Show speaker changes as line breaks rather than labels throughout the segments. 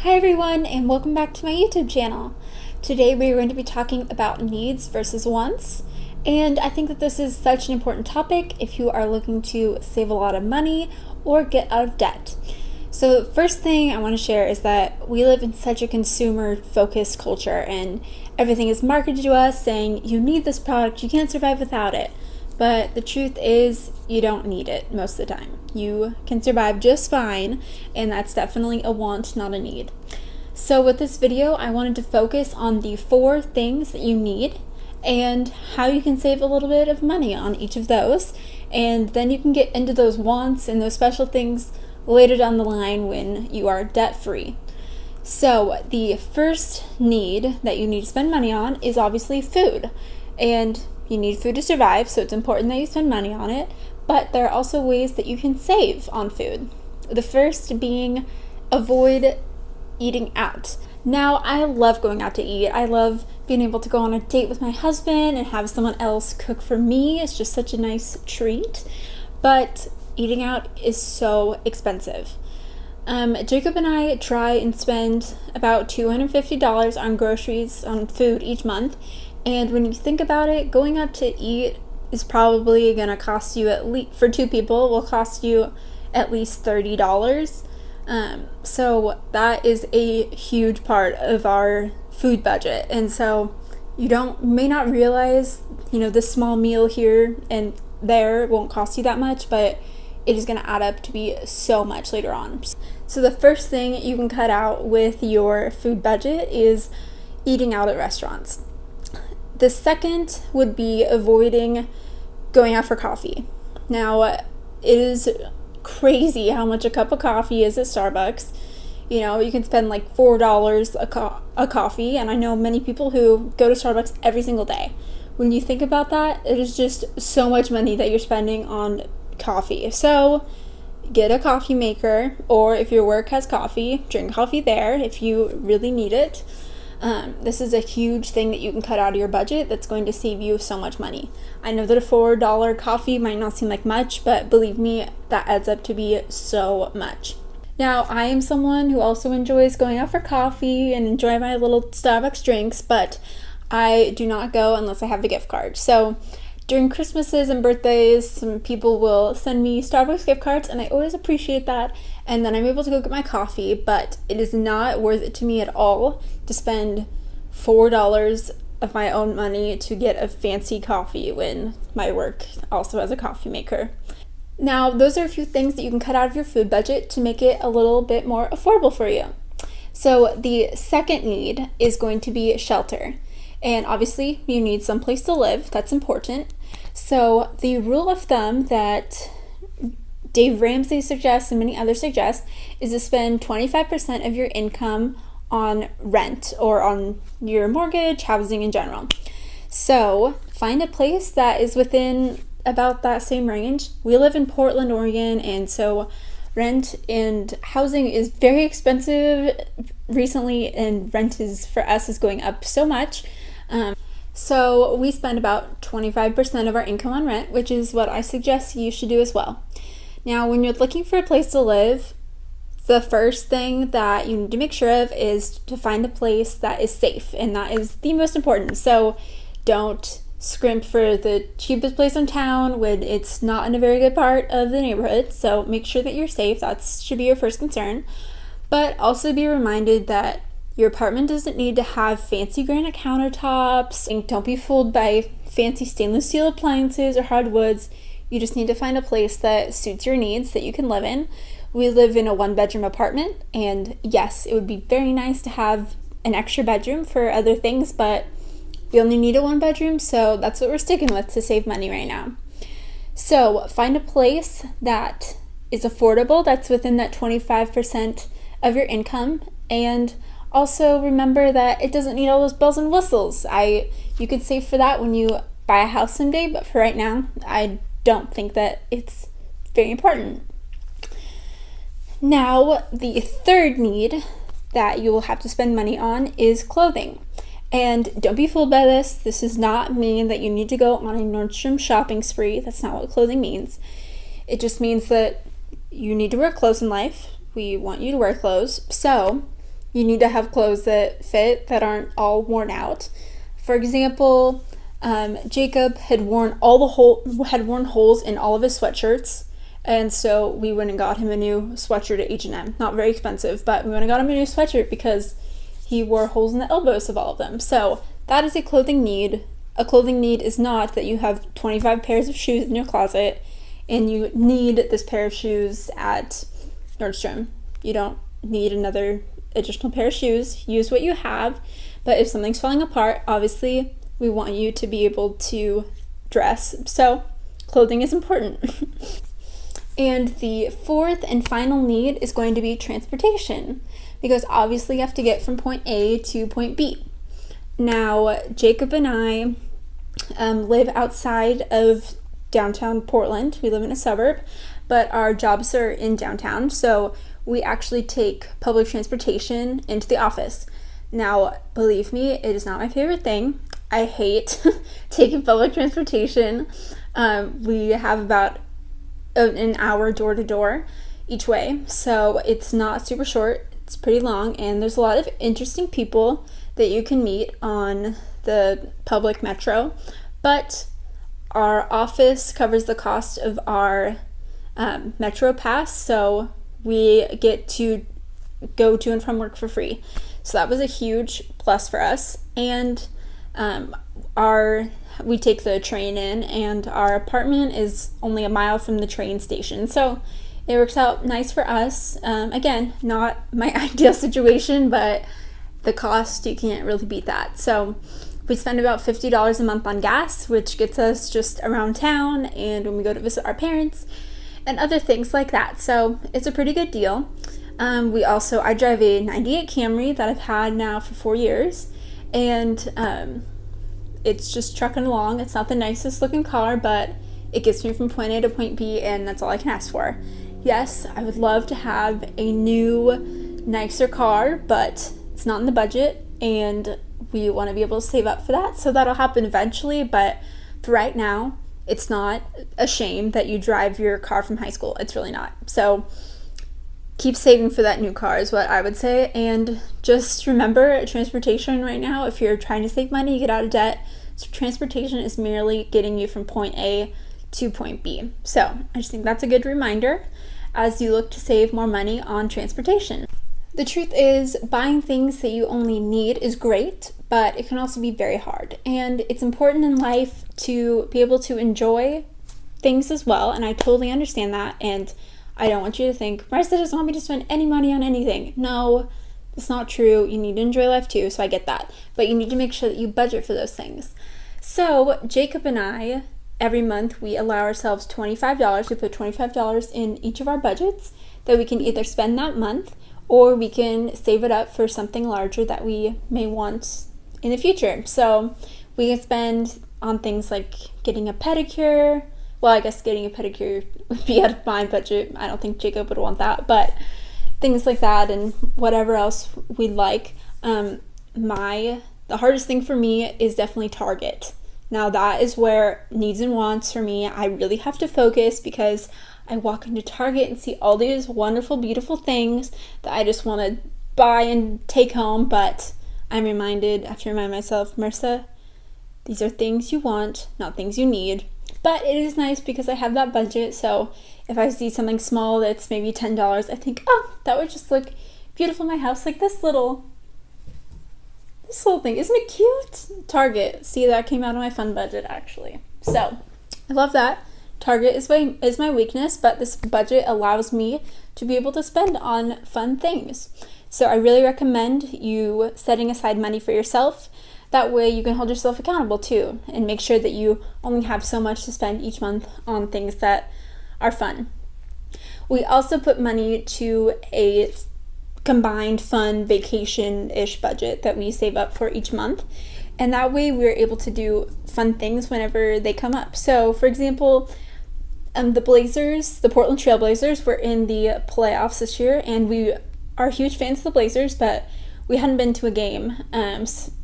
Hi everyone, and welcome back to my YouTube channel. Today we are going to be talking about needs versus wants, and I think that this is such an important topic if you are looking to save a lot of money or get out of debt. So the first thing I want to share is that we live in such a consumer-focused culture, and everything is marketed to us saying you need this product, you can't survive without it. But the truth is, you don't need it most of the time. You can survive just fine, and that's definitely a want, not a need. So with this video, I wanted to focus on the 4 things that you need and how you can save a little bit of money on each of those. And then you can get into those wants and those special things later down the line when you are debt-free. So the first need that you need to spend money on is obviously food. And you need food to survive, so it's important that you spend money on it, but there are also ways that you can save on food. The first being avoid eating out. Now, I love going out to eat. I love being able to go on a date with my husband and have someone else cook for me. It's just such a nice treat, but eating out is so expensive. Jacob and I try and spend about $250 on groceries, on food each month. And when you think about it, going out to eat is probably going to cost you at least, for 2 people, will cost you at least $30. So that is a huge part of our food budget. And so you may not realize, this small meal here and there won't cost you that much, but it is going to add up to be so much later on. So the first thing you can cut out with your food budget is eating out at restaurants. The second would be avoiding going out for coffee. Now, it is crazy how much a cup of coffee is at Starbucks. You can spend like $4 a coffee, and I know many people who go to Starbucks every single day. When you think about that, it is just so much money that you're spending on coffee. So get a coffee maker, or if your work has coffee, drink coffee there if you really need it. This is a huge thing that you can cut out of your budget that's going to save you so much money. I know that a $4 coffee might not seem like much, but believe me, that adds up to be so much. Now, I am someone who also enjoys going out for coffee and enjoy my little Starbucks drinks, but I do not go unless I have the gift card. So during Christmases and birthdays, some people will send me Starbucks gift cards, and I always appreciate that. And then I'm able to go get my coffee, but it is not worth it to me at all to spend $4 of my own money to get a fancy coffee when my work also has a coffee maker. Now, those are a few things that you can cut out of your food budget to make it a little bit more affordable for you. So the second need is going to be shelter. And obviously, you need some place to live. That's important. So the rule of thumb that Dave Ramsey suggests and many others suggest is to spend 25% of your income on rent or on your mortgage, housing in general. So find a place that is within about that same range. We live in Portland, Oregon, and so rent and housing is very expensive recently, and rent for us is going up so much. So we spend about 25% of our income on rent, which is what I suggest you should do as well. Now, when you're looking for a place to live, the first thing that you need to make sure of is to find a place that is safe, and that is the most important. So don't scrimp for the cheapest place in town when it's not in a very good part of the neighborhood. So make sure that you're safe. That should be your first concern. But also be reminded that your apartment doesn't need to have fancy granite countertops, and don't be fooled by fancy stainless steel appliances or hardwoods. You just need to find a place that suits your needs that you can live in. We live in a 1-bedroom apartment, and yes, it would be very nice to have an extra bedroom for other things, but we only need a 1-bedroom, so that's what we're sticking with to save money right now. So find a place that is affordable, that's within that 25% of your income, and also remember that it doesn't need all those bells and whistles. You could save for that when you buy a house someday, but for right now, I don't think that it's very important. Now, the third need that you will have to spend money on is clothing. And don't be fooled by this. This does not mean that you need to go on a Nordstrom shopping spree. That's not what clothing means. It just means that you need to wear clothes in life. We want you to wear clothes. So you need to have clothes that fit, that aren't all worn out. For example, Jacob had worn holes in all of his sweatshirts, and so we went and got him a new sweatshirt at H&M. Not very expensive, but we went and got him a new sweatshirt because he wore holes in the elbows of all of them. So that is a clothing need. A clothing need is not that you have 25 pairs of shoes in your closet and you need this pair of shoes at Nordstrom. You don't need another additional pair of shoes. Use what you have, but if something's falling apart, obviously we want you to be able to dress. So clothing is important. And the fourth and final need is going to be transportation, because obviously you have to get from point A to point B. Now, Jacob and I live outside of downtown Portland. We live in a suburb, but our jobs are in downtown, so we actually take public transportation into the office. Now, believe me, it is not my favorite thing. I hate taking public transportation. We have about an hour door to door each way, so it's not super short. It's pretty long, and there's a lot of interesting people that you can meet on the public metro, but our office covers the cost of our metro pass, so we get to go to and from work for free. So that was a huge plus for us. And we take the train in, and our apartment is only a mile from the train station, so it works out nice for us. Again, not my ideal situation, but the cost, you can't really beat that. So we spend about $50 a month on gas, which gets us just around town and when we go to visit our parents and other things like that. So it's a pretty good deal. I drive a 98 Camry that I've had now for 4 years, and it's just trucking along. It's not the nicest looking car, but it gets me from point A to point B, and that's all I can ask for. Yes, I would love to have a new, nicer car, but it's not in the budget, and we want to be able to save up for that, so that'll happen eventually. But for right now, it's not a shame that you drive your car from high school. It's really not. So keep saving for that new car is what I would say. And just remember, transportation right now, if you're trying to save money, get out of debt, so transportation is merely getting you from point A to point B. So I just think that's a good reminder as you look to save more money on transportation. The truth is, buying things that you only need is great, but it can also be very hard. And it's important in life to be able to enjoy things as well, and I totally understand that. And I don't want you to think, Marissa doesn't want me to spend any money on anything. No, that's not true. You need to enjoy life too, so I get that. But you need to make sure that you budget for those things. So Jacob and I, every month, we allow ourselves $25. We put $25 in each of our budgets that we can either spend that month, or we can save it up for something larger that we may want in the future. So we can spend on things like getting a pedicure. Well, I guess getting a pedicure would be out of my budget. I don't think Jacob would want that, but things like that and whatever else we'd like. The hardest thing for me is definitely Target. Now that is where needs and wants for me, I really have to focus, because I walk into Target and see all these wonderful, beautiful things that I just want to buy and take home, but I have to remind myself, Marissa, these are things you want, not things you need. But it is nice because I have that budget, so if I see something small that's maybe $10, I think, oh, that would just look beautiful in my house, like this little thing. Isn't it cute? Target. See, that came out of my fun budget, actually. So I love that. Target is my weakness, but this budget allows me to be able to spend on fun things. So I really recommend you setting aside money for yourself. That way you can hold yourself accountable too, and make sure that you only have so much to spend each month on things that are fun. We also put money to a combined fun vacation-ish budget that we save up for each month. And that way we're able to do fun things whenever they come up. So for example, the Portland Trail Blazers were in the playoffs this year, and we are huge fans of the Blazers, but we hadn't been to a game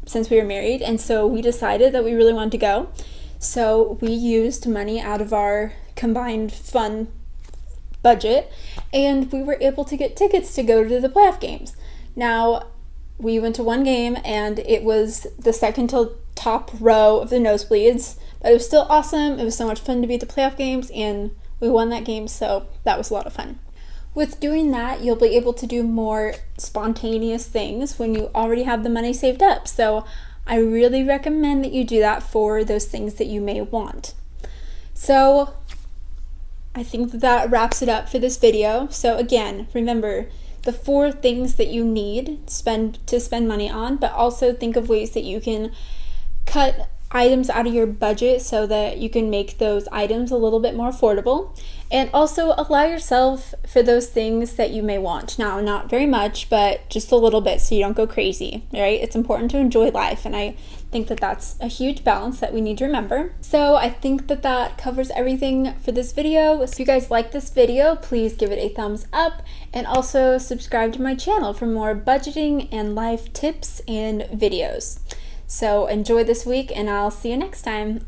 since we were married, and so we decided that we really wanted to go. So we used money out of our combined fun budget, and we were able to get tickets to go to the playoff games. Now, we went to one game and it was the second to top row of the nosebleeds, but it was still awesome. It was so much fun to be at the playoff games, and we won that game, so that was a lot of fun. With doing that, you'll be able to do more spontaneous things when you already have the money saved up. So I really recommend that you do that for those things that you may want. So I think that wraps it up for this video. So again, remember the 4 things that you need to spend money on, but also think of ways that you can cut items out of your budget so that you can make those items a little bit more affordable, and also allow yourself for those things that you may want. Now, not very much, but just a little bit so you don't go crazy, right? It's important to enjoy life, and I think that that's a huge balance that we need to remember. So I think that that covers everything for this video. So if you guys like this video, please give it a thumbs up, and also subscribe to my channel for more budgeting and life tips and videos. So enjoy this week, and I'll see you next time.